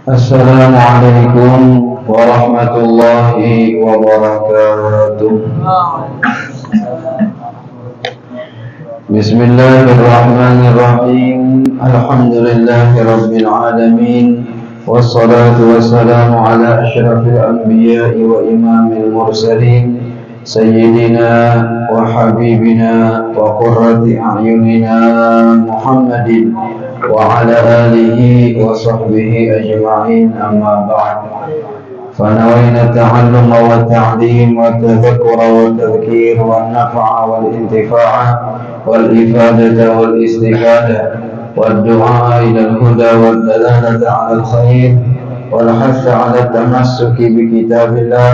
Assalamualaikum warahmatullahi wabarakatuh. Bismillahirrahmanirrahim. Alhamdulillahirabbil alamin. Wassalatu wassalamu ala asyrafil anbiya'i wa imamil mursalin sayyidina wa habibina wa qurrati a'yunina Muhammadin wa ala alihi wa sahbihi ajma'in, amma ba'd. Fanawayna ta'alluma wa ta'lim wa tadhakkura wa tadhkir wa nafa'a wal intifa'a wal ifadata wal istifadah والدعاء إلى الهدى والدلالة على الخير والحث على التمسك بكتاب الله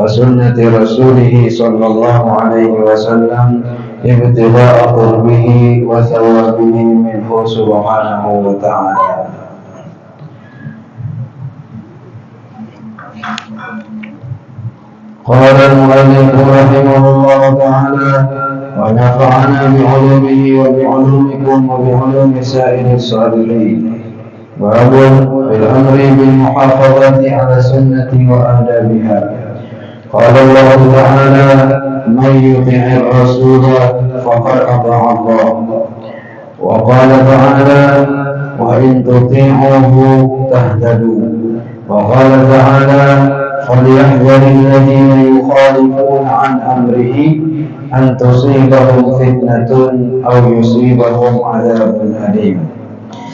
وسنة رسوله صلى الله عليه وسلم ابتغاء قربه وثوابه منه سبحانه وتعالى. قال المؤلف رحمه الله تعالى: ونفعنا بعلومه وبعلومكم وبعلوم سائر الصالحين. باب في الأمر بالمحافظة على السنة وآدابها. قال الله تعالى: من يطع الرسول فقد أطاع الله. وقال تعالى: وإن تطيعوه تهتدوا. وقال تعالى: فليحذر الذين يخالفون عن أمره أن تصيبهم فتنة أو يصيبهم عذاب أليم.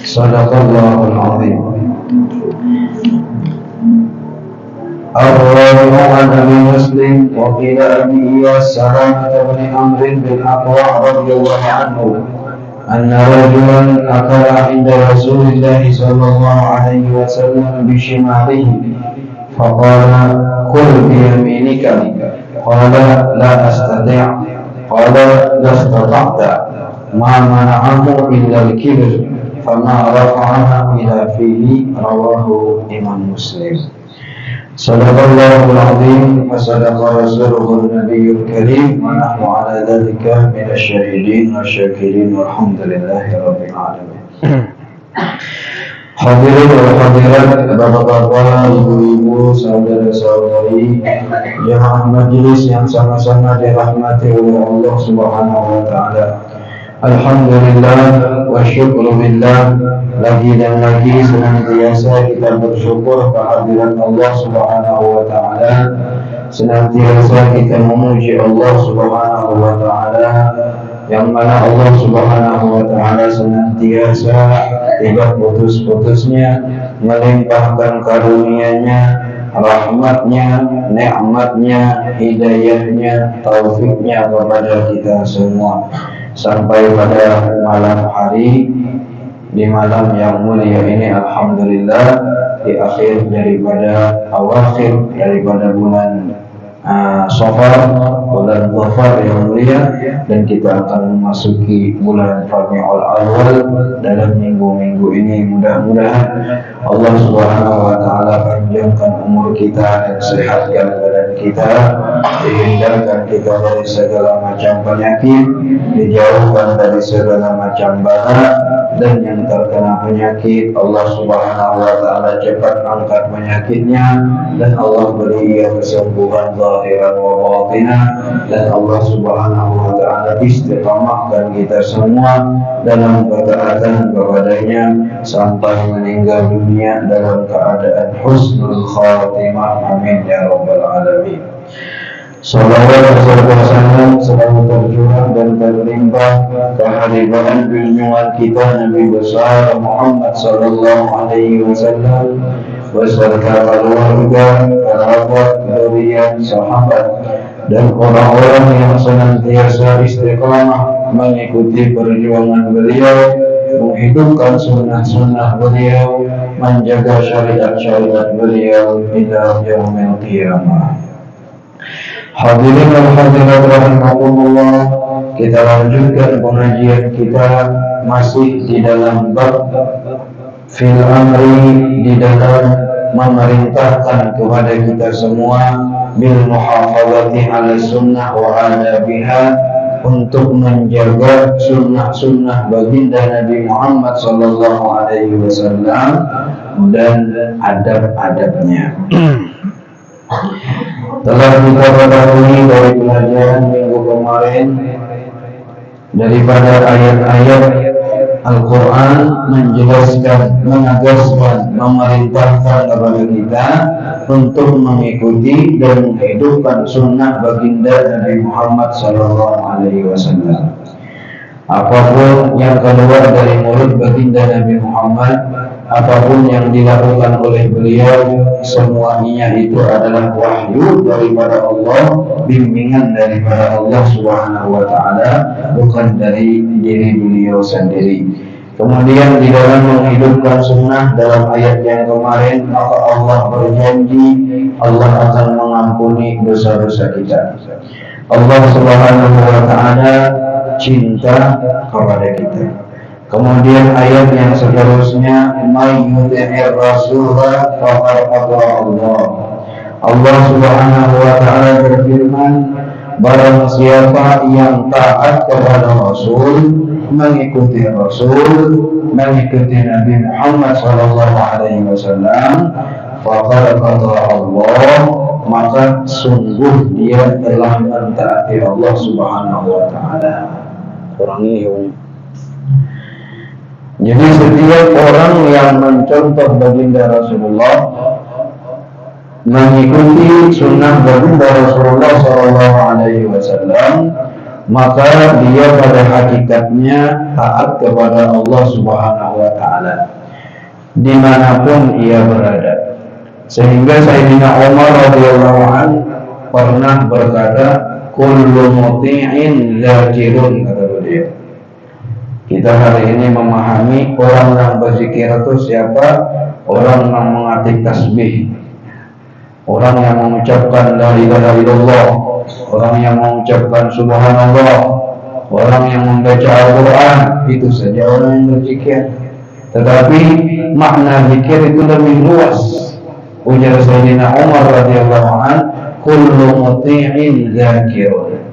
صدق الله العظيم. الرابع عن أبي مسلم وقيل أبي إياس سلامة بن عمرو بن الأكوع رضي الله عنه أن رجلا أكل عند رسول الله صلى الله عليه وسلم بشماله فقال: كل بيمينك. قال: لا أستطيع. قال: لا استطعت. ما منعه إلا الكبر فما رفعها إلى فيه. رواه إمام مسلم. صدق الله العظيم وصدق رسوله النبي الكريم ونحن على ذلك من الشاهدين والشاكرين والحمد لله رب العالمين. Hadirin dan hadirat, bapak-bapak, ibu-ibu, saudara-saudari, jemaah majelis yang sama-sama dirahmati oleh Allah Subhanahu wa taala. Alhamdulillah wa syukru billah, lagi dan lagi senantiasa kita bersyukur kehadiran Allah Subhanahu wa taala. Senantiasa kita memuji Allah Subhanahu wa taala, yang mana Allah Subhanahu wa taala senantiasa tidak putus-putusnya melimpahkan karunia-Nya, rahmatnya, nikmatnya, hidayahnya, taufiknya kepada kita semua, sampai pada malam hari, di malam yang mulia ini. Alhamdulillah, di akhir daripada awakhir daripada bulan Safar, bulan Dhafar yang mulia, dan kita akan memasuki bulan Rabiul Awal dalam minggu-minggu ini. Mudah-mudahan Allah Subhanahu wa taala panjangkan umur kita dan sehatkan badan kita, dihindarkan kita dari segala macam penyakit, dijauhkan dari segala macam bala, dan yang terkena penyakit Allah Subhanahu wa taala cepat angkat penyakitnya, dan Allah beri ia kesembuhan zahiran wa batinah, dan Allah Subhanahu wa taala istiqamahkan kita semua dalam ketaatan kepadanya sampai meninggal dunia dalam keadaan husnul khatimah. Amin ya rabbal alamin. Salawat beserta salam selalu tercurah dan terlimpah kehadiran junjungan kita Nabi besar Muhammad sallallahu alaihi wasallam beserta keluarga, kerabat, zuriat, sahabat, dan orang-orang yang senantiasa istiqamah mengikuti perjuangan beliau, menghidupkan sunnah-sunnah beliau, menjaga syariat-syariat beliau hingga yaumil qiyamah. Hadirin dan hadirat rahimakumullah, kita lanjutkan pengajian kita masih di dalam bab fil amri, di dalam memerintahkan kepada kita semua bil muhafazati ala sunnah wa adabiha, untuk menjaga sunnah-sunnah baginda Nabi Muhammad Sallallahu Alaihi Wasallam dan adab-adabnya. Telah kita ketahui dari pelajaran minggu kemarin daripada ayat-ayat Al-Quran menjelaskan, menegaskan, memerintahkan kepada kita untuk mengikuti dan menghidupkan sunnah baginda Nabi Muhammad Sallallahu Alaihi Wasallam. Apapun yang keluar dari mulut baginda Nabi Muhammad, apapun yang dilakukan oleh beliau, semuanya itu adalah wahyu daripada Allah, bimbingan daripada Allah Subhanahu wa Ta'ala, bukan dari diri beliau sendiri. Kemudian di dalam menghidupkan sunnah dalam ayat yang kemarin, maka Allah berjanji Allah akan mengampuni dosa-dosa kita. Allah Subhanahu wa Ta'ala cinta kepada kita. Kemudian ayat yang seterusnya, may yuti'ir rasulah faqad ata'a Allah. Allah Subhanahu wa Ta'ala berfirman, barang siapa yang taat kepada Rasul, mengikuti mengikuti Nabi Muhammad Sallallahu Alaihi Wasallam, faqad ata'a Allah, maka sungguh dia telah mentaati Allah Subhanahu wa Ta'ala. Jadi setiap orang yang mencontoh baginda Rasulullah, mengikuti sunnah baginda Rasulullah Sallallahu Alaihi Wasallam, maka dia pada hakikatnya taat kepada Allah Subhanahu wa Ta'ala dimanapun ia berada. Sehingga Sayyidina Umar radhiyallahu anhu pernah berkata, kullu muti'in zakirun, kata beliau. Kita hari ini memahami orang yang berzikir itu siapa? Orang yang mengatik tasbih, orang yang mengucapkan la ilaha illallah, orang yang mengucapkan subhanallah, orang yang membaca Al-Quran, itu saja orang yang berzikir. Tetapi makna zikir itu lebih luas. Ujar Sayyidina Umar radhiyallahu anhu, kullu muti'in zakirun.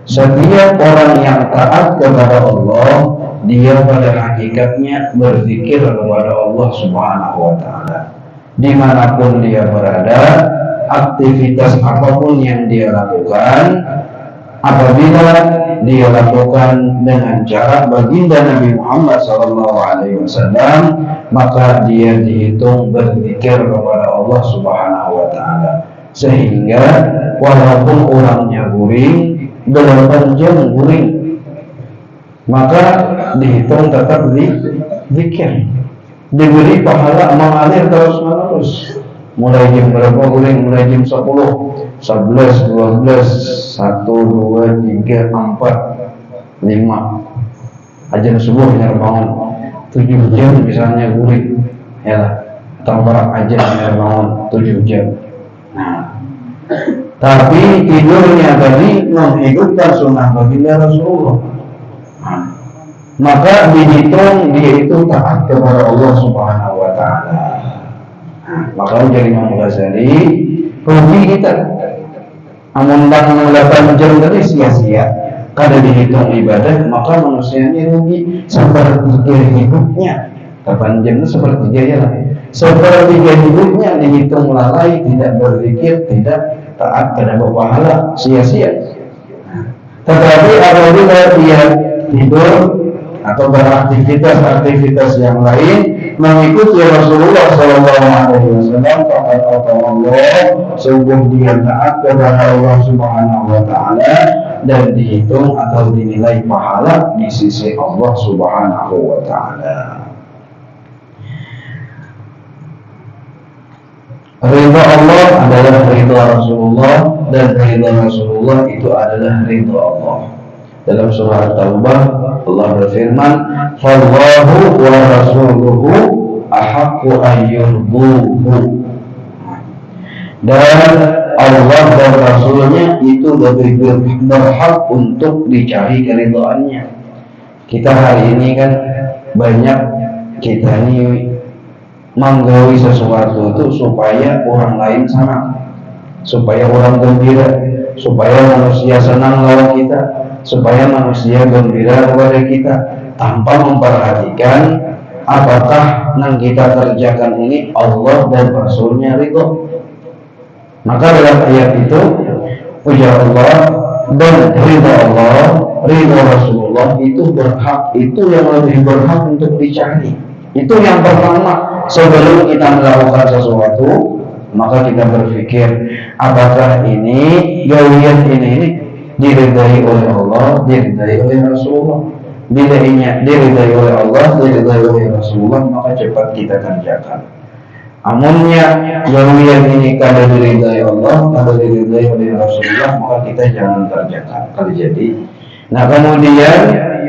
Setiap orang yang taat kepada Allah, dia pada hakikatnya berzikir kepada Allah Subhanahu wa Ta'ala. Dimanapun dia berada, aktivitas apapun yang dia lakukan, apabila dia lakukan dengan cara baginda Nabi Muhammad Sallallahu Alaihi Wasallam, maka dia dihitung berzikir kepada Allah Subhanahu wa Ta'ala. Sehingga walaupun orangnya guring, 8 jam guring, maka dihitung tetap zikir, diberi pahala mengalir terus-menerus. Mulai jam berapa guring? Mulai jam 10, 11, 12, 1, 2, 3, 4, 5. Azan subuh benar bangun 7 jam misalnya guring, ya, tambah azan benar bangun 7 jam. Nah, tapi tidurnya tadi menghidupkan sunnah baginda Rasulullah, maka dihitung dia itu taat kepada Allah Subhanahu wa Ta'ala. Maka jadi Imam Ghazali, rugi kita amun 8 jam tadi sia-sia, kada dihitung ibadah, maka manusia ini rugi sepertiga hidupnya. 8 jam itu sepertiga, ya lah, sepertiga hidupnya dihitung lalai, tidak berzikir, tidak taat, tidak berpahala, sia-sia. Tetapi apabila dia tidur atau beraktivitas yang lain mengikuti Rasulullah Sallallahu Alaihi Wasallam, faqad ata'a Allah, sungguh dia taat kepada Allah Subhanahu wa Ta'ala dan dihitung atau dinilai pahala di sisi Allah Subhanahu wa Ta'ala. Ridha Allah adalah ridha Rasulullah, dan ridha Rasulullah itu adalah ridha Allah. Dalam surah At-Taubah Allah berfirman, "Fallahu wa rasuluhu ahaqqu an yurduhu." Dan Allah dan Rasulnya itu lebih berhak untuk dicari keridhaannya. Kita hari ini kan banyak kita ini menggawi sesuatu itu supaya orang lain senang, supaya orang gembira, supaya manusia senang lawan kita, supaya manusia gembira kepada kita tanpa memperhatikan apakah yang kita kerjakan ini Allah dan Rasulnya ridho. Maka dalam ayat itu ujar Allah dan ridho Allah, ridho Rasulullah itu berhak, itu yang lebih berhak untuk dicari. Itu yang pertama. Sebelum kita melakukan sesuatu, maka kita berpikir apakah ini gawian ini diridai oleh Allah, diridai oleh Rasulullah. Bila diridai oleh Allah, diridai oleh Rasulullah, maka cepat kita kerjakan. Amunnya gawian ini kada diridai Allah, kada diridai oleh Rasulullah, maka kita jangan kerjakan. Kalau jadi, nah kemudian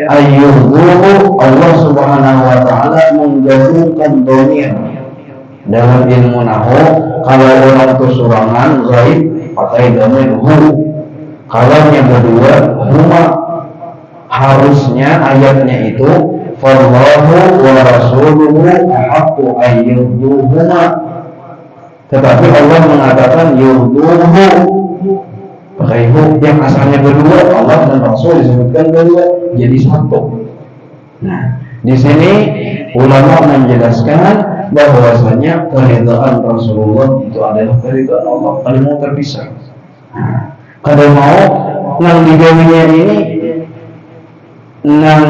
ayyuhu Allah Subhanahu wa taala menggabungkan dhamir dalam ilmu nahwu. Kalau orang kesurangan ghaib pakai dhamir hu, kalau yang kedua huma. Harusnya ayatnya itu fallahu wa rasuluhu ahaqqu ayyuduhuma, tetapi Allah mengatakan yurduhu pakai hu, yang asalnya berdua, Allah dan Rasul disebutkan berdua jadi satu. Nah, di sini ulama menjelaskan bahwasanya keridhaan Rasulullah itu adalah keridhaan Allah, kalau mau terpisah. Nah, kalau mau yang digawinya ini yang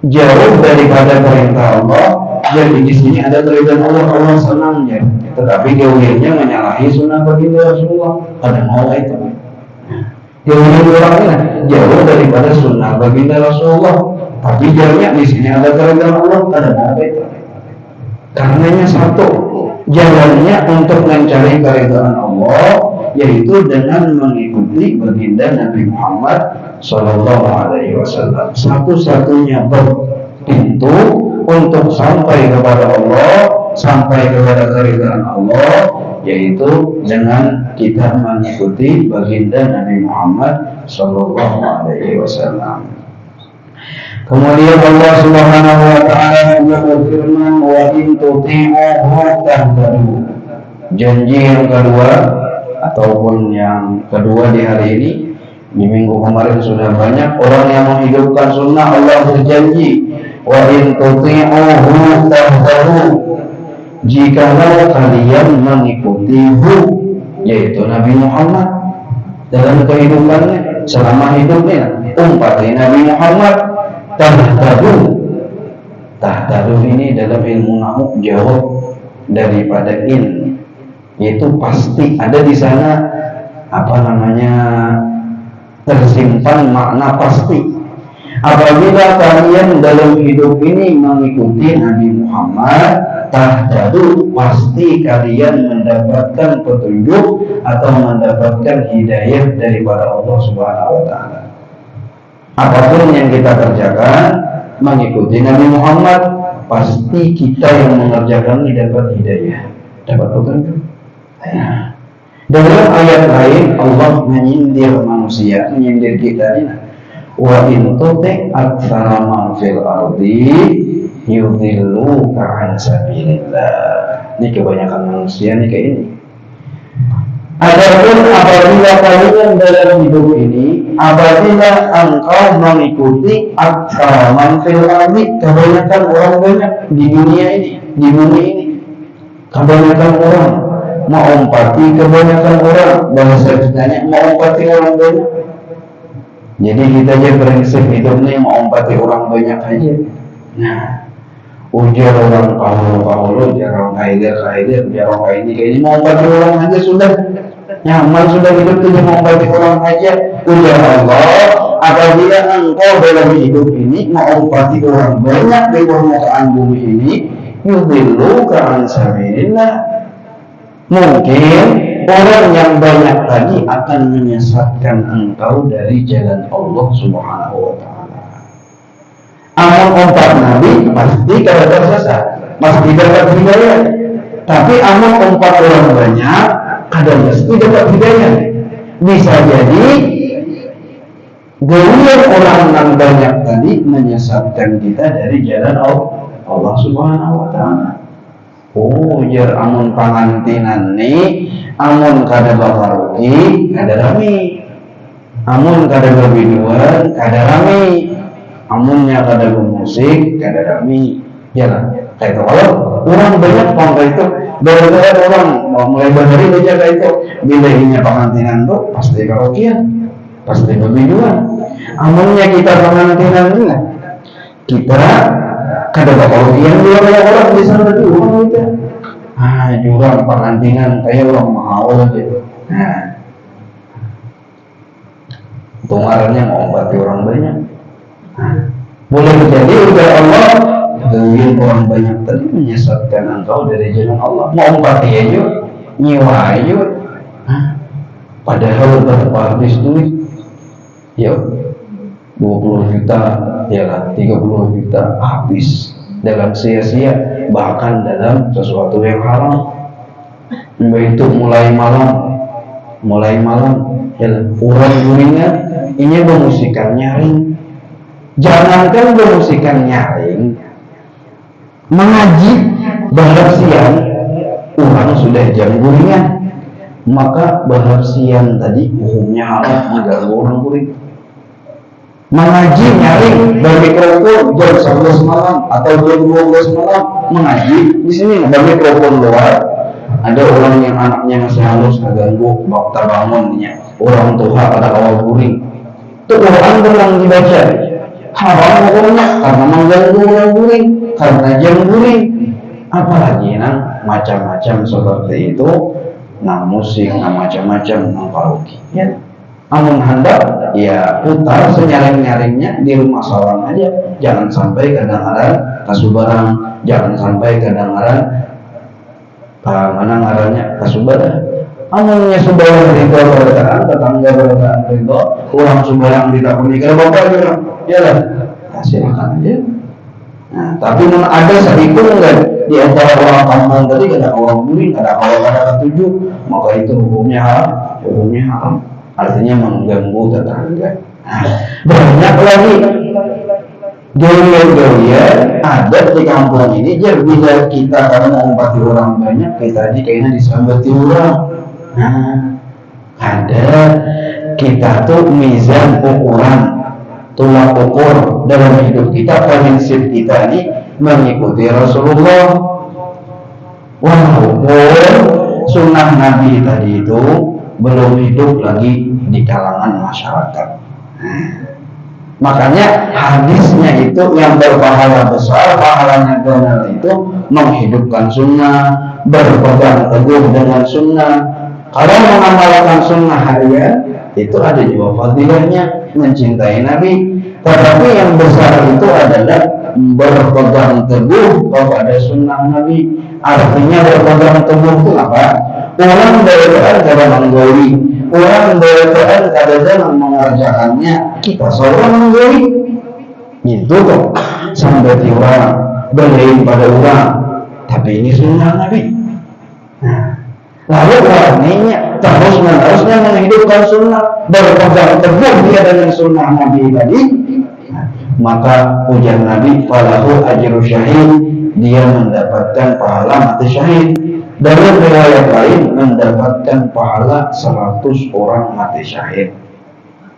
jauh daripada perintah Allah, jadi di sini ada keridhaan Allah, Allah senangnya, tetapi gawiannya menyalahi sunnah baginda Rasulullah. Ada mau itu gawian orang ini jauh daripada sunnah baginda Rasulullah, tapi jauhnya di sini ada keridhaan Allah. Ada mau itu karenanya satu jalannya untuk mencari keridhaan Allah, yaitu dengan mengikuti baginda Nabi Muhammad Sallallahu Alaihi Wasallam. Satu-satunya pintu untuk sampai kepada Allah, sampai kepada keridhaan Allah, yaitu dengan kita mengikuti baginda Nabi Muhammad Sallallahu Alaihi Wasallam. Kemudian Allah Subhanahu Wa Taala juga berfirman, wa in tuti'uhu tahtadu. Janji yang kedua ataupun yang kedua di hari ini, di minggu kemarin sudah banyak orang yang menghidupkan sunnah. Allah berjanji, wa in tuti'uhu tahtadu, jikalau kalian mengikutihu, yaitu Nabi Muhammad dalam kehidupannya selama hidupnya, umpati Nabi Muhammad, tahtadu. Tahtadu ini dalam ilmu nahwu jawab daripada in, yaitu pasti ada di sana tersimpan makna pasti. Apabila kalian dalam hidup ini mengikuti Nabi Muhammad, tahtadu, pasti kalian mendapatkan petunjuk atau mendapatkan hidayah daripada Allah Subhanahu wa taala. Apapun yang kita kerjakan mengikuti Nabi Muhammad, pasti kita yang mengerjakan ini dapat hidayah, dapat petunjuk. Nah, dalam ayat lain Allah menyindir manusia, menyindir kita ini, wa in tuti' aktsara man fil ardi yudhilluka an sabilillah. Ini kebanyakan manusia nih kayak ini. Adapun apabila kalian dalam hidup ini, apabila engkau mengikuti aktsara man fil ardi, kebanyakan orang banyak di dunia ini, di bumi ini, kebanyakan orang mengumpati, kebanyakan orang bahasa kitanya mengumpati orang banyak. Jadi kita aja prinsip hidup nih mengumpati orang banyak aja. Nah, ujar orang kahulu, jarang kaider, jarang kaini mengumpati orang aja sudah nyaman, sudah hidup tuh mengumpati orang aja. Ujar Allah, apabila engkau dalam hidup ini mengumpati orang banyak di permukaan bumi ini, yudhilluka an sabilillah, mungkin orang yang banyak tadi akan menyesatkan engkau dari jalan Allah Subhanahu wa taala. Amal empat Nabi pasti kada tersesat, pasti dapat hidayah. Tapi amal empat orang banyak kada mesti dapat hidayah. Bisa jadi gawian orang yang banyak tadi menyesatkan kita dari jalan Allah Subhanahu wa taala. Oh, jar amun pangantinan nih, amun kada bakaruki, kada rami. Amun kada berbiduan, kada rame. Amunnya kada bermusik, kada rame. Ya lah, kayak itu. Kalau orang banyak pangkat itu, beberapa orang mulai berdiri aja kayak itu. Bila ininya pengantinan tuh pasti karaokean, pasti berbiduan. Amunnya kita pengantinan juga, kita kada karaokean juga banyak orang di sana berbiduan gitu. Jurang pengantinan kayak orang mau aja. Tungarannya mau obati orang banyak. Boleh jadi udah Allah dengan orang banyak tadi menyesatkan engkau dari jalan Allah. Mau obati aja, nyewa aja. Padahal berapa habis duit? Ya 20 juta, ya lah 30 juta habis dalam sia-sia, bahkan dalam sesuatu yang haram. Itu mulai malam ya, orang guringan ini bermusikan nyaring. Jangankan bermusikan nyaring, mengaji bahar siang orang sudah jam guringan, maka bahar siang tadi hukumnya haram mengganggu orang guring. Mengaji nyaring bermikrofon jam 11 malam atau jam 12 malam mengaji di sini bermikrofon luar. Ada orang yang anaknya masih halus ngeganggu waktu bangunnya, orang tua pada awal guring. Itu Quran berulang dibaca. Haram hukumnya karena mengganggu orang guring, karena jam guring. Apalagi macam-macam seperti itu, musik, macam-macam, karaoke. Ya. Amun hendak ya putar senyaring-nyaringnya di rumah seorang aja, jangan sampai kadang-kadang kasubaran, jangan sampai kadang-kadang mana ngarannya kasubaran. Amunnya subaran itu berdaan, tetangga berdaan itu, orang subaran tidak menikah bapak juga, ya lah, silakan aja. Tapi ada satu enggak di antara orang kampung tadi ada orang guring, ada ketujuh, maka itu hukumnya haram. Artinya mengganggu tetangga. Banyak lagi gaya-gaya ada di kampung ini. Jadi bila kita kalau mengompati orang banyak, kita kayaknya disambati orang. Ada kita tuh mizan ukuran, tolak ukur dalam hidup kita, prinsip kita ini mengikuti Rasulullah. Walaupun sunnah Nabi tadi itu belum hidup lagi di kalangan masyarakat. Makanya hadisnya itu yang berpahala besar, pahalanya benar itu menghidupkan sunnah, berpegang teguh dengan sunnah. Kalau mengamalkan sunnah harian itu ada juga fadilahnya, mencintai Nabi. Tetapi yang besar itu adalah berpegang teguh kepada sunnah Nabi. Artinya berpegang teguh itu apa? Orang berpegang kada menggoli, orang berpegang kada jangan mengerjakannya. Kita seorang menggoli. Itu kok sampai orang berlain pada orang. Tapi ini sunnah Nabi. Lalu warnanya terus-menerusnya menghidupkan sunnah, berpegang teguh dia dengan sunnah Nabi tadi. Maka ujar Nabi, falahu ajru syahid, dia mendapatkan pahala mati syahid. Dalam riwayat lain mendapatkan pahala 100 orang mati syahid.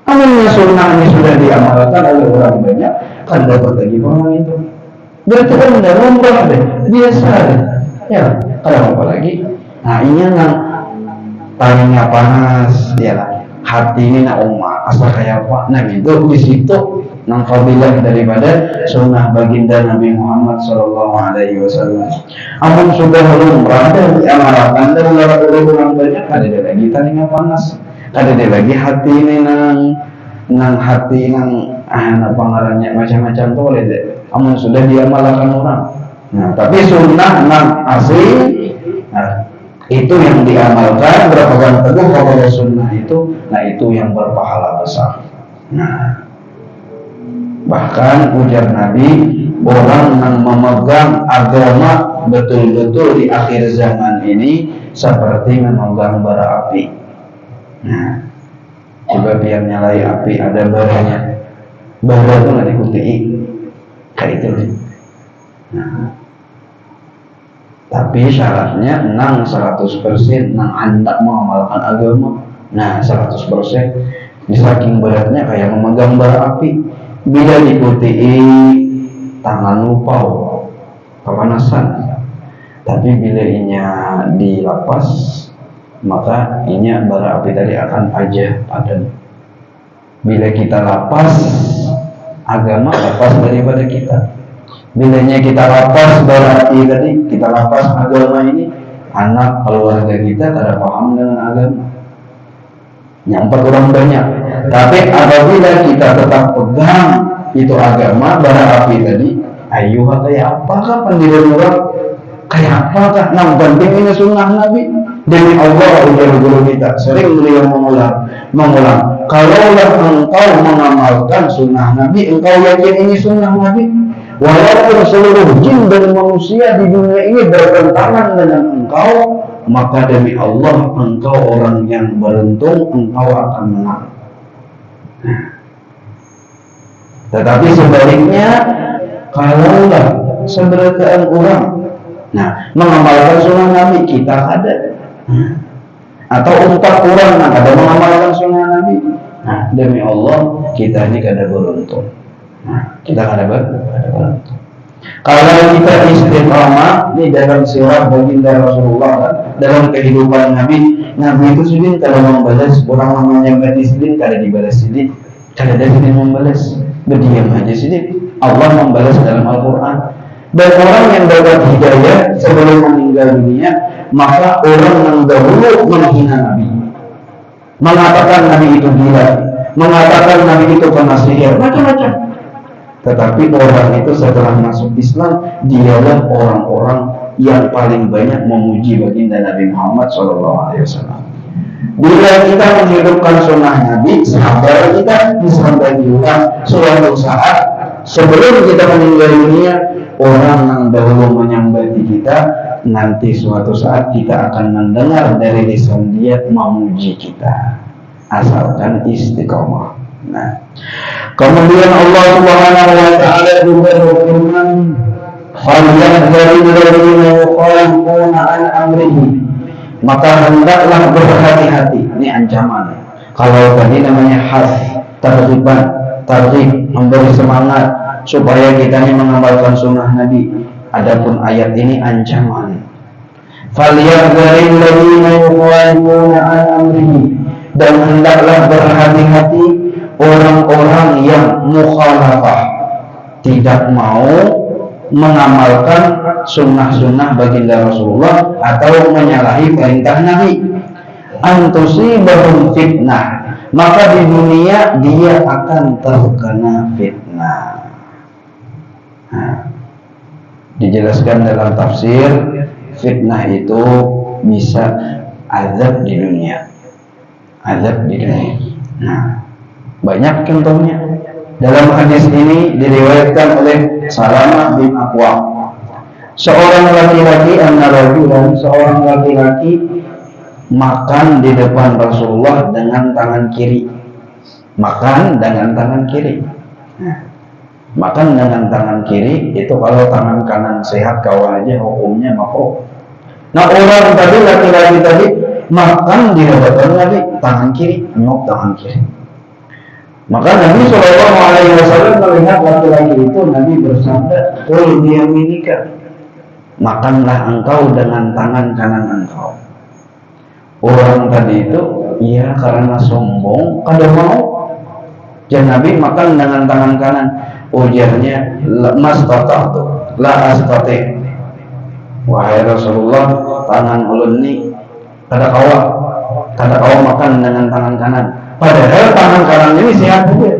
Amalnya sunnah ini sudah diamalkan oleh orang banyak, kan dapat lagi pahala itu. Berarti kan udah lumrah deh, biasa deh. Ya, kalau apa lagi? Ini yang palingnya panas, ya lah. Hati ini asal kayak apa? Itu di situ fadilah daripada sunnah baginda Nabi Muhammad SAW. Amun sudah lumrah dan diamalkan dan orang banyak, ada lagi palingnya panas, ada lagi hati ini hati pengarannya macam-macam tuh boleh deh. Amun sudah diamalkan orang. Tapi sunnah asli. Itu yang diamalkan, berpegang teguh kepada sunnah itu, itu yang berpahala besar. Bahkan ujar Nabi, orang yang memegang agama betul-betul di akhir zaman ini seperti memegang bara api. Coba biar nyalai api, ada baranya. Bara itu nggak diikuti, kayak itu. Tapi syaratnya 100% hendak mengamalkan agama. 100%. Saking beratnya kayak memegang bara api. Bila diikuti tangan lupa kepanasan. Tapi bila inya dilapas, maka inya bara api tadi akan aja padam. Bila kita lapas, agama lepas daripada kita. Bilanya kita lapas bara api tadi, kita lapas agama ini, anak keluarga kita tidak paham dengan agama. Nyamper orang banyak. Tapi apabila kita tetap pegang itu agama, bara api tadi, ayo kayak apakah pendirian orang? Kayak apakah? Nah, penting ini sunnah Nabi. Demi Allah, ujar guru kita sering beliau mengulang. Kalaulah engkau mengamalkan sunnah Nabi, engkau yakin ini sunnah Nabi, walaupun seluruh jin dan manusia di dunia ini bertentangan dengan engkau, maka demi Allah engkau orang yang beruntung, engkau akan menang. Tetapi sebaliknya, kalaulah sebagian orang mengamalkan sunnah Nabi, kita ada, atau 4 orang ada mengamalkan sunnah Nabi, demi Allah kita ini kada beruntung. Kita kada beruntung. Kalau kita istiqamah ini dalam sirah baginda Rasulullah, dalam kehidupan Nabi itu sidin kada membalas orang namanya bani sidin, kada dibalas sidin, kada ada sidin membalas, berdiam aja sidin. Allah membalas dalam Al-Quran. Dan orang yang dapat hidayah sebelum meninggal dunia, maka orang yang dahulu menghina Nabi, mengatakan Nabi itu gila, mengatakan Nabi itu kena sihir, macam-macam. Tetapi orang itu setelah masuk Islam, dialah orang-orang yang paling banyak memuji baginda Nabi Muhammad SAW. Bila kita menghidupkan sunnah Nabi, sahabat kita disampaikan juga suatu saat sebelum kita meninggal dunia, orang yang dahulu menyambati kita, nanti suatu saat kita akan mendengar dari lisan dia memuji kita, asalkan istiqomah. Kemudian Allah Subhanahu wa taala juga berfirman, "Falyahdharil ladzina yukhalifuna an amrihi." Maka hendaklah berhati-hati. Ini ancaman. Kalau tadi namanya targhib, memberi semangat supaya kita ini mengamalkan sunnah Nabi. Adapun ayat ini ancaman. Falyahdharil ladzina yukhalifuna an amrihi, dan hendaklah berhati-hati orang-orang yang mukhalafah, tidak mau mengamalkan sunnah-sunnah baginda Rasulullah atau menyalahi perintah Nabi. Antusibahum fitnah, maka di dunia dia akan terkena fitnah. Dijelaskan dalam tafsir, fitnah itu bisa azab di dunia. Banyak contohnya. Dalam hadis ini diriwayatkan oleh Salamah bin Aqwa. Seorang laki-laki, seorang laki-laki makan di depan Rasulullah dengan tangan kiri. Makan dengan tangan kiri itu kalau tangan kanan sehat kau aja hukumnya makruh. Nah, orang tadi, laki-laki tadi makan di hadapan Nabi tangan kiri, tangan kiri. Maka Nabi SAW melihat laki-laki itu, Nabi bersabda, "Qul biyaminika." Makanlah engkau dengan tangan kanan engkau. Orang tadi itu, ya karena sombong, kada mau. Dan Nabi makan dengan tangan kanan. Ujarnya, la astati. Wahai Rasulullah, tangan ulun ni kada kawa makan dengan tangan kanan. Padahal tangan kanan ini sehat saja.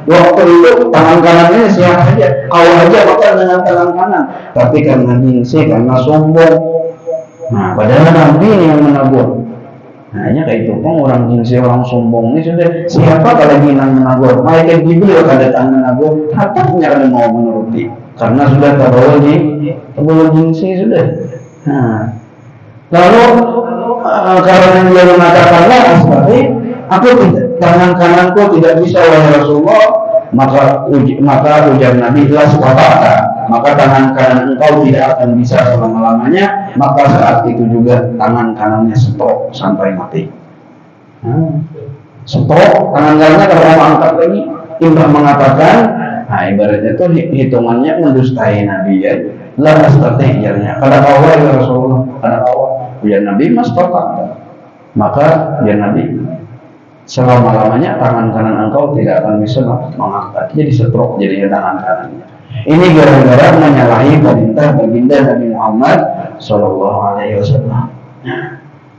Waktu itu tangan kanan ini sehat saja. Kau aja makan dengan tangan kanan. Tapi karena gengsi, karena sombong. Padahal Nabi ini yang menegur. Hanya kayak itu pun orang gengsi, orang sombong ini sudah. Siapa kalau yang menegur? Malaikat Jibril kada tangan menegur. Hatinya kada mau menuruti. Karena sudah terbawa gengsi sudah. Lalu karena dia mengatakanlah seperti tangan kananku tidak bisa wahai Rasulullah, maka ujar Nabi, maka tangan kanan engkau tidak akan bisa selama-lamanya. Maka saat itu juga tangan kanannya stop sampai mati. Stroke, tangan kanannya kalau mau angkat lagi, Imam mengatakan, nah ibaratnya itu hitungannya mendustai Nabi ya. La astati'nya. Kata Allah ya Rasulullah, kata Allah, ya Nabi mas total. Maka ya Nabi, selama-lamanya tangan kanan engkau tidak akan bisa mengangkat. Jadi stroke jadinya tangan kanannya. Ini gara-gara menyalahi perintah baginda Nabi Muhammad Sallallahu Alaihi Wasallam.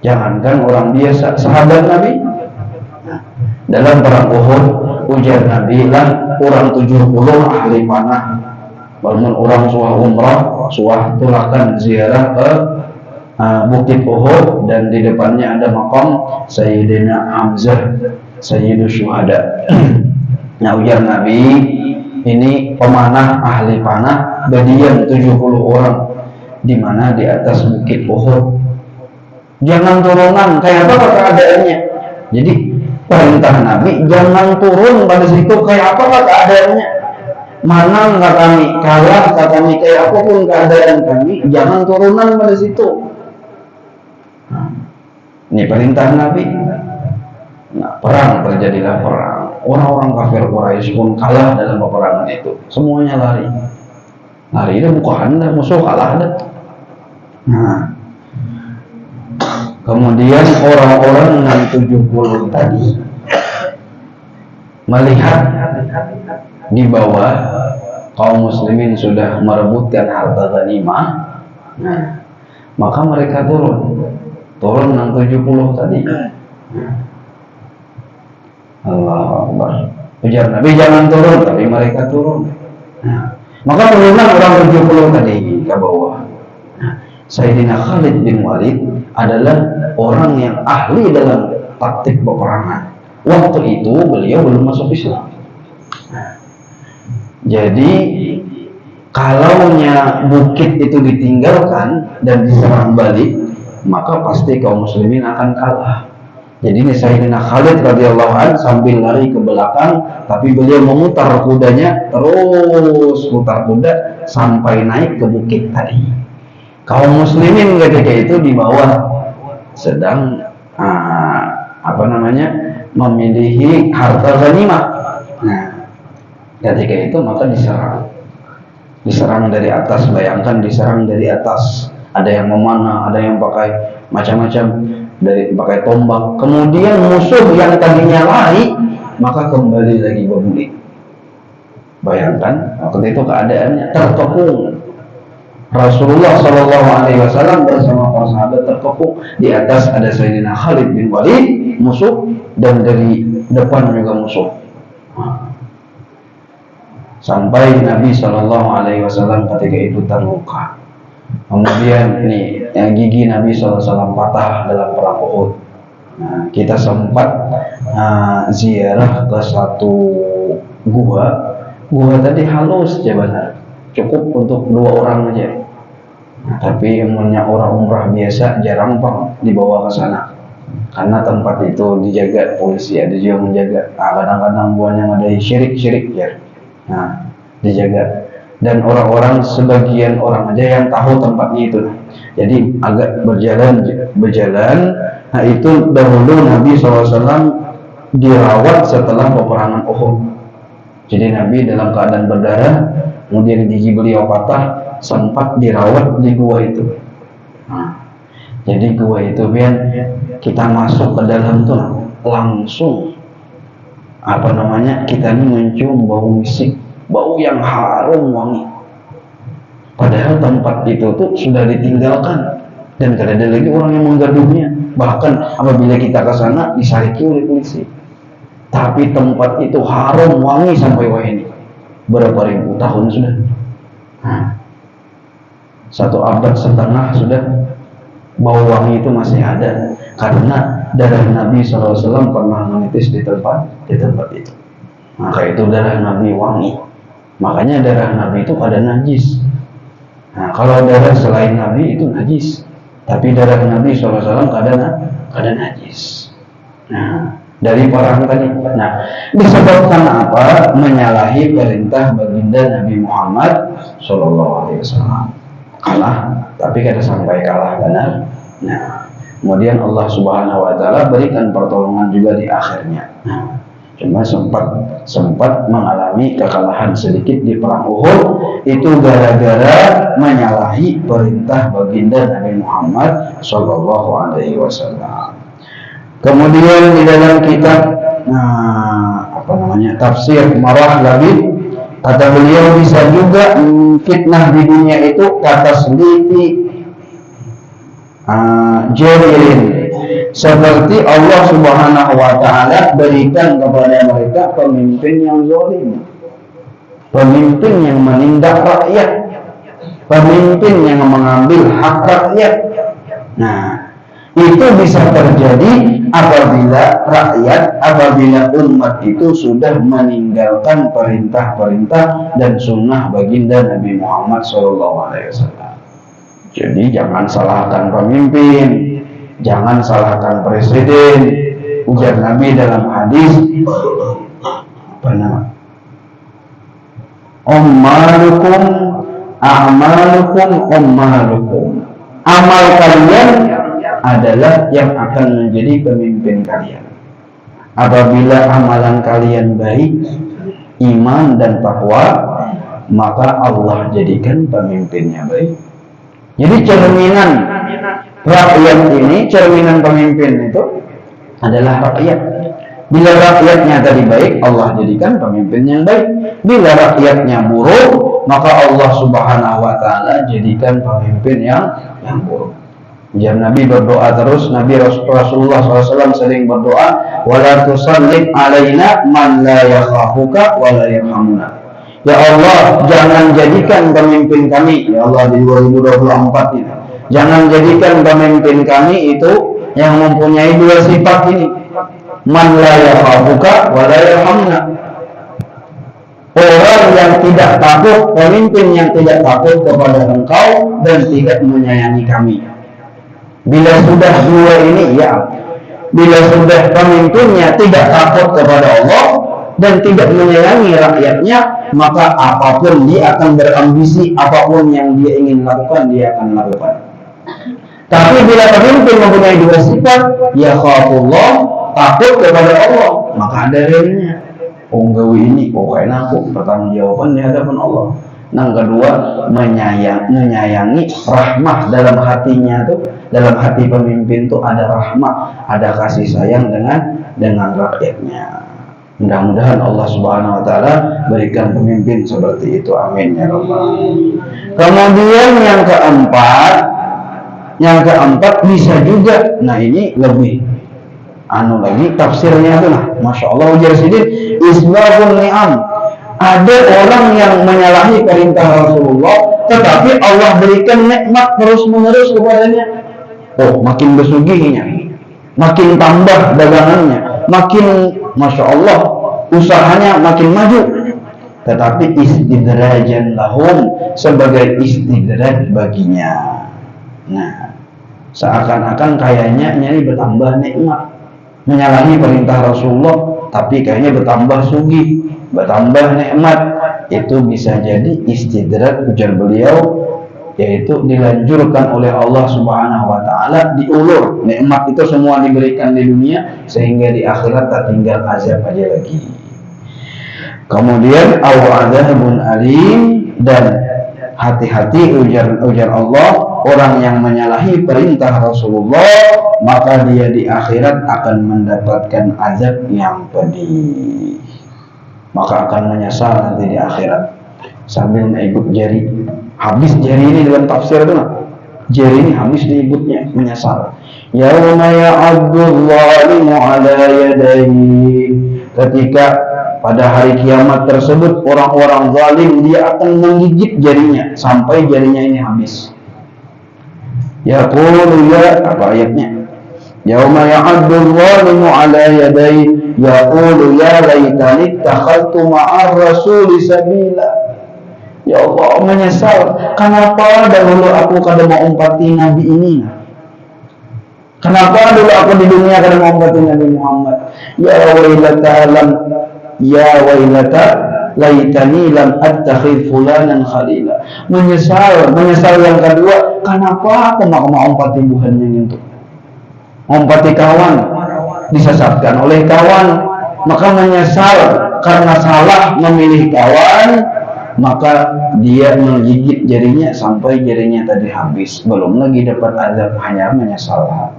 Jangankan orang biasa, sahabat Nabi. Dalam perang Uhud, ujar Nabi lah orang 70 ahli panah. Walaupun orang suah umrah, suah tulakan ziarah ke Bukit Uhud, dan di depannya ada makam Sayyidina Hamzah, Sayyidus Syuhada. Nah ujar Nabi, ini pemanah ahli panah berdiam 70 orang di mana di atas Bukit Uhud. Jangan turunan, kayak apa keadaannya? Jadi perintah Nabi, jangan turun pada situ, kayak apa keadaannya? Mana nggak kami kalah, kami kayak apapun keadaan kami, jangan turunan pada situ. Ini perintah Nabi. Nah, perang terjadilah perang. Orang-orang kafir Quraisy pun kalah dalam peperangan itu. Semuanya lari. Lari itu bukan musuh kalah dah. Nah, kemudian orang-orang yang 70 tadi melihat di bawah kaum muslimin sudah merebutkan harta ghanimah. Nah, maka mereka turun yang 70 tadi. Allahu Akbar. Ujar Nabi jangan turun, tapi mereka turun. Nah, maka turunan orang 70 tadi ke bawah. Nah, Sayyidina Khalid bin Walid adalah orang yang ahli dalam taktik peperangan. Waktu itu beliau belum masuk Islam. Nah, jadi kalaunya bukit itu ditinggalkan dan diserang balik, maka pasti kaum muslimin akan kalah. Jadi ini Sayyidina Khalid radhiyallahu anhu sambil lari ke belakang, tapi beliau memutar kudanya, terus putar kuda sampai naik ke bukit tadi. Kaum muslimin ketika itu di bawah sedang memilihi harta ghanimah. Nah, ketika itu maka diserang dari atas. Bayangkan diserang dari atas, ada yang memanah, ada yang pakai macam-macam, dari pakai tombak. Kemudian musuh yang tadinya lari maka kembali lagi berguling. Bayangkan waktu itu keadaannya terkepung. Rasulullah Shallallahu Alaihi Wasallam bersama para sahabat terkepung. Di atas ada Sayyidina Khalid bin Walid musuh, dan dari depan juga musuh. Sampai Nabi Shallallahu Alaihi Wasallam ketika itu terluka. Kemudian ini yang gigi Nabi SAW patah dalam perang Uhud. Nah, kita sempat ziarah ke satu gua tadi halus aja benar, cukup untuk 2 orang aja. Nah, tapi umumnya orang umrah biasa jarang bang dibawa ke sana, karena tempat itu dijaga polisi, ada juga menjaga. Nah, kadang-kadang guanya ada syirik ya. Nah, dijaga. Dan orang-orang, sebagian orang aja yang tahu tempatnya itu. Jadi agak berjalan. Nah itu dahulu Nabi SAW dirawat setelah peperangan Uhud. Jadi Nabi dalam keadaan berdarah, kemudian gigi beliau patah, sempat dirawat di gua itu. Nah, jadi gua itu biar kita masuk ke dalam tuh langsung kita ini mencium bau misik, bau yang harum wangi. Padahal tempat itu tuh sudah ditinggalkan dan tidak ada lagi orang yang menggaduhnya. Bahkan apabila kita ke sana disariki oleh polisi. Tapi tempat itu harum wangi sampai ini. Berapa ribu tahun sudah. Nah, 1 abad setengah sudah bau wangi itu masih ada, karena darah Nabi SAW pernah menitis di tempat itu. Maka itu darah Nabi wangi. Makanya darah Nabi itu ada najis. Nah, kalau darah selain Nabi itu najis, tapi darah Nabi SAW ada najis. Nah, dari perang tadi. Nah, disebabkan apa? Menyalahi perintah baginda Nabi Muhammad SAW. Kalah, tapi kada sampai kalah benar. Nah, Kemudian Allah Subhanahu wa taala berikan pertolongan juga di akhirnya. Cuma sempat mengalami kekalahan sedikit di perang Uhud, itu gara-gara menyalahi perintah baginda Nabi Muhammad Shallallahu Alaihi Wasallam. Kemudian di dalam kitab tafsir Marah Labib, kata beliau bisa juga fitnah di dunia itu kata seliti jadirin, seperti Allah Subhanahu wa taala berikan kepada mereka pemimpin yang zalim, pemimpin yang menindak rakyat, pemimpin yang mengambil hak rakyat. Nah, itu bisa terjadi apabila umat itu sudah meninggalkan perintah-perintah dan sunnah baginda Nabi Muhammad SAW. Jadi jangan salahkan pemimpin, jangan salahkan presiden. Ujar Nabi dalam hadis, ummalukum a'malukum ummalukum. Amal kalian adalah yang akan menjadi pemimpin kalian. Apabila amalan kalian baik, iman dan takwa, maka Allah jadikan pemimpinnya baik. Jadi cerminan rakyat ini, cerminan pemimpin itu adalah rakyat. Bila rakyatnya tadi baik, Allah jadikan pemimpin yang baik. Bila rakyatnya buruk, maka Allah Subhanahu wa taala jadikan pemimpin yang buruk. Biar Nabi berdoa terus, Nabi Rasulullah SAW sering berdoa, wala tusallit alaina man la yakhafuka wa la yarhamuna. Ya Allah, jangan jadikan pemimpin kami, ya Allah, di 2024 ini, jangan jadikan pemimpin kami itu yang mempunyai dua sifat ini, man la yakhafuka wa la yarhamuna. Orang yang tidak takut, pemimpin yang tidak takut kepada Engkau dan tidak menyayangi kami. Bila sudah dua ini, bila sudah pemimpinnya tidak takut kepada Allah dan tidak menyayangi rakyatnya, maka apapun dia akan berambisi, apapun yang dia ingin lakukan, dia akan lakukan. Tapi bila pemimpin mempunyai dua sifat, ya khafullah, takut kepada Allah, maka ada realnya. Gawe ini, pokoknya aku bertanggung jawaban di hadapan Allah. Yang kedua, menyayangi, rahmah dalam hatinya tuh, dalam hati pemimpin tuh ada rahmah, ada kasih sayang dengan rakyatnya. Mudah-mudahan Allah Subhanahu wa taala berikan pemimpin seperti itu. Amin ya rabbal. Kemudian yang keempat bisa juga. Nah, ini lebih lagi tafsirnya itu Masya Allah, ujar sidin isbahul ni'am. Ada orang yang menyalahi perintah Rasulullah, tetapi Allah berikan nikmat terus-menerus kepadanya. Makin bersuginya, makin tambah dagangannya, makin Masya Allah usahanya makin maju. Tetapi istidrajan lahum, sebagai istidraj baginya. Nah, seakan-akan kayaknya ini bertambah nikmat, menyalahi perintah Rasulullah, tapi kayaknya bertambah sugih, bertambah nikmat. Itu bisa jadi istidraj, ujar beliau, yaitu dilanjurkan oleh Allah Subhanahu wa taala, diulur nikmat itu semua diberikan di dunia, sehingga di akhirat tak tinggal azab aja lagi. Kemudian adzabun alim, dan hati-hati, ujar Allah, orang yang menyalahi perintah Rasulullah, maka dia di akhirat akan mendapatkan azab yang pedih. Maka akan menyesal nanti di akhirat, sambil mengikut jari. Habis jari ini dalam tafsir itu, jari ini habis diikutnya, menyesal. Yauma ya'addu dhalimu ala yadayhi, ketika pada hari kiamat tersebut orang-orang zalim dia akan menggigit jarinya sampai jarinya ini habis. Yaqulu ya, apa ayatnya? Yauma ya'addu dhalimu ala yadayhi yaqulu ya laitani ittakhadtu ma'ar rasuli sabila. Ya Allah, menyesal, kenapa dahulu aku kada mau umpati Nabi ini? Kenapa dulu aku di dunia kada mau umpati Nabi Muhammad? Ya wailata laitani lam attakhidh fulanan khalila. Menyesal yang kedua, kenapa aku mau umpati Tuhan yang itu? ngompati kawan, disesatkan oleh kawan, maka menyesal karena salah memilih kawan, maka dia menggigit jarinya sampai jarinya tadi habis, belum lagi dapat azab, hanya menyesal.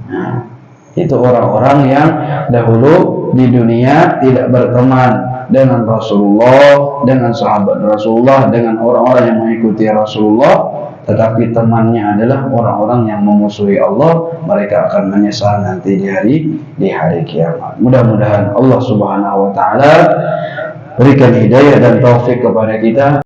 Nah, itu orang-orang yang dahulu di dunia tidak berteman dengan Rasulullah, dengan sahabat Rasulullah, dengan orang-orang yang mengikuti Rasulullah, tetapi temannya adalah orang-orang yang memusuhi Allah. Mereka akan menyesal nanti di hari kiamat. Mudah-mudahan Allah Subhanahu wa taala berikan hidayah dan taufik kepada kita.